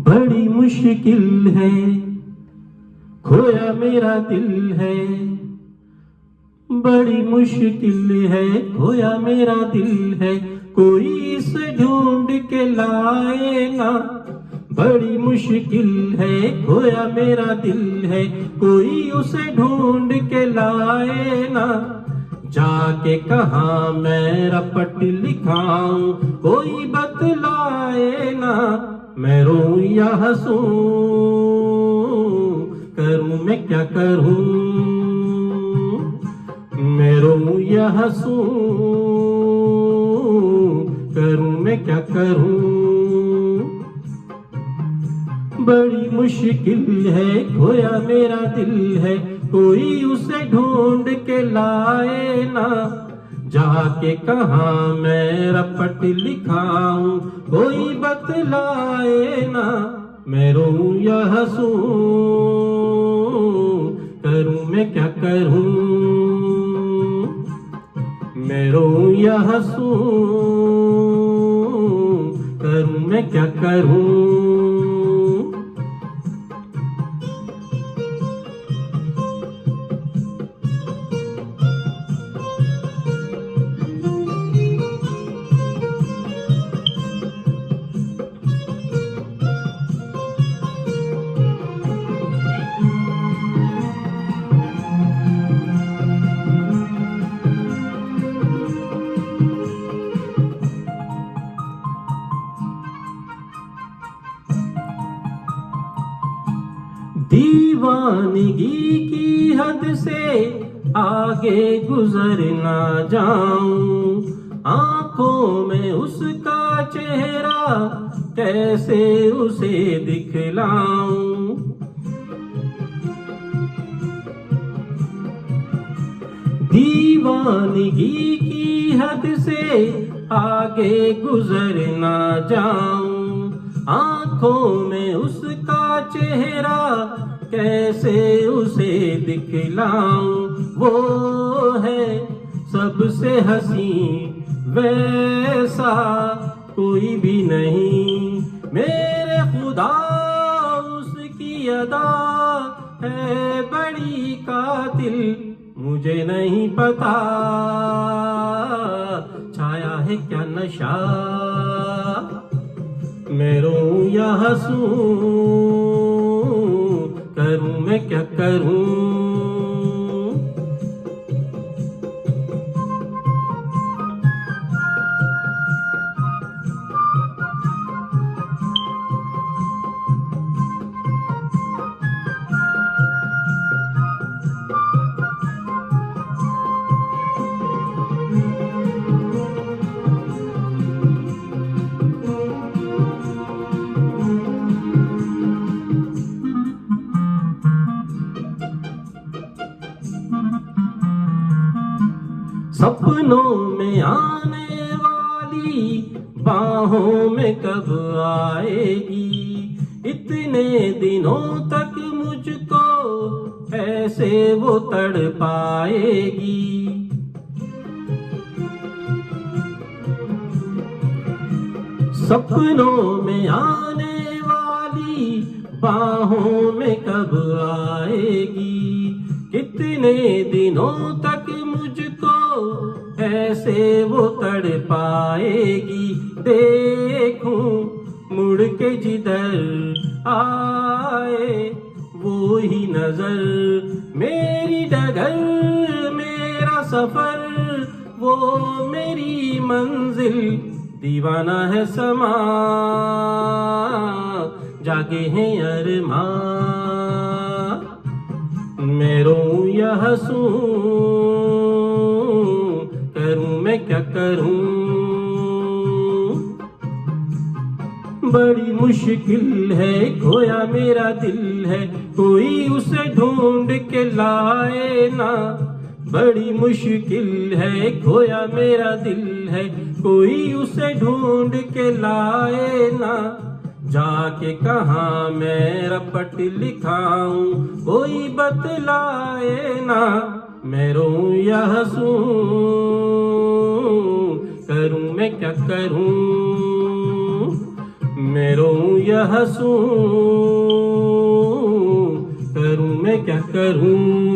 बड़ी मुश्किल है, खोया मेरा दिल है। बड़ी मुश्किल है, खोया मेरा दिल है। कोई इसे ढूंढ के लाए ना। बड़ी मुश्किल है, खोया मेरा दिल है। कोई उसे ढूंढ के लाए ना। जाके कहाँ मैं रपट लिखाऊं, कोई बतलाए ना। मैं रोऊं या हंसूं, करूं मैं क्या करूं। मैं रोऊं या हंसूं, करूं मैं क्या करूं। बड़ी मुश्किल है, खोया मेरा दिल है। कोई उसे ढूंढ के लाए ना। जाके कहाँ मैं रपट लिखाऊं, कोई बतलाए ना। मैं रोऊं या हंसूं, करूं मैं क्या करूं। मैं रोऊं या हंसूं, करूं मैं क्या करूं। दीवानगी की हद से आगे गुजर ना जाऊं। आंखों में उसका चेहरा कैसे उसे दिखलाऊं। दीवानगी की हद से आगे गुजर ना जाऊं। आंखों में उसका चेहरा कैसे उसे दिखलाऊं। वो है सबसे हंसी, वैसा कोई भी नहीं। मेरे खुदा उसकी अदा है बड़ी कातिल। मुझे नहीं पता छाया है क्या नशा। मैं रोऊं या हंसूं, करूं मैं क्या करूं। सपनों में आने वाली बाहों में कब आएगी। इतने दिनों तक मुझको ऐसे वो तड़पाएगी। सपनों में आने वाली बाहों में कब आएगी। कितने दिनों तक मुझको ऐसे वो तड़पाएगी। देखूं मुड़ के जिधर आए वो ही नजर। मेरी डगर मेरा सफर, वो मेरी मंजिल। दीवाना है समा, जागे हैं अरमां। मैं रोऊं या हंसूं, करूं मैं क्या करूं। बड़ी मुश्किल है, खोया मेरा दिल है। कोई उसे ढूंढ के लाए ना। बड़ी मुश्किल है, खोया मेरा दिल है। कोई उसे ढूंढ के लाए ना। जाके कहाँ मैं रपट लिखाऊं, कोई बतलाए ना। मैं रोऊं या हंसूं, करूं मैं क्या करूं। मैं रोऊं रोऊं या हंसूं, करूं मैं क्या करूं।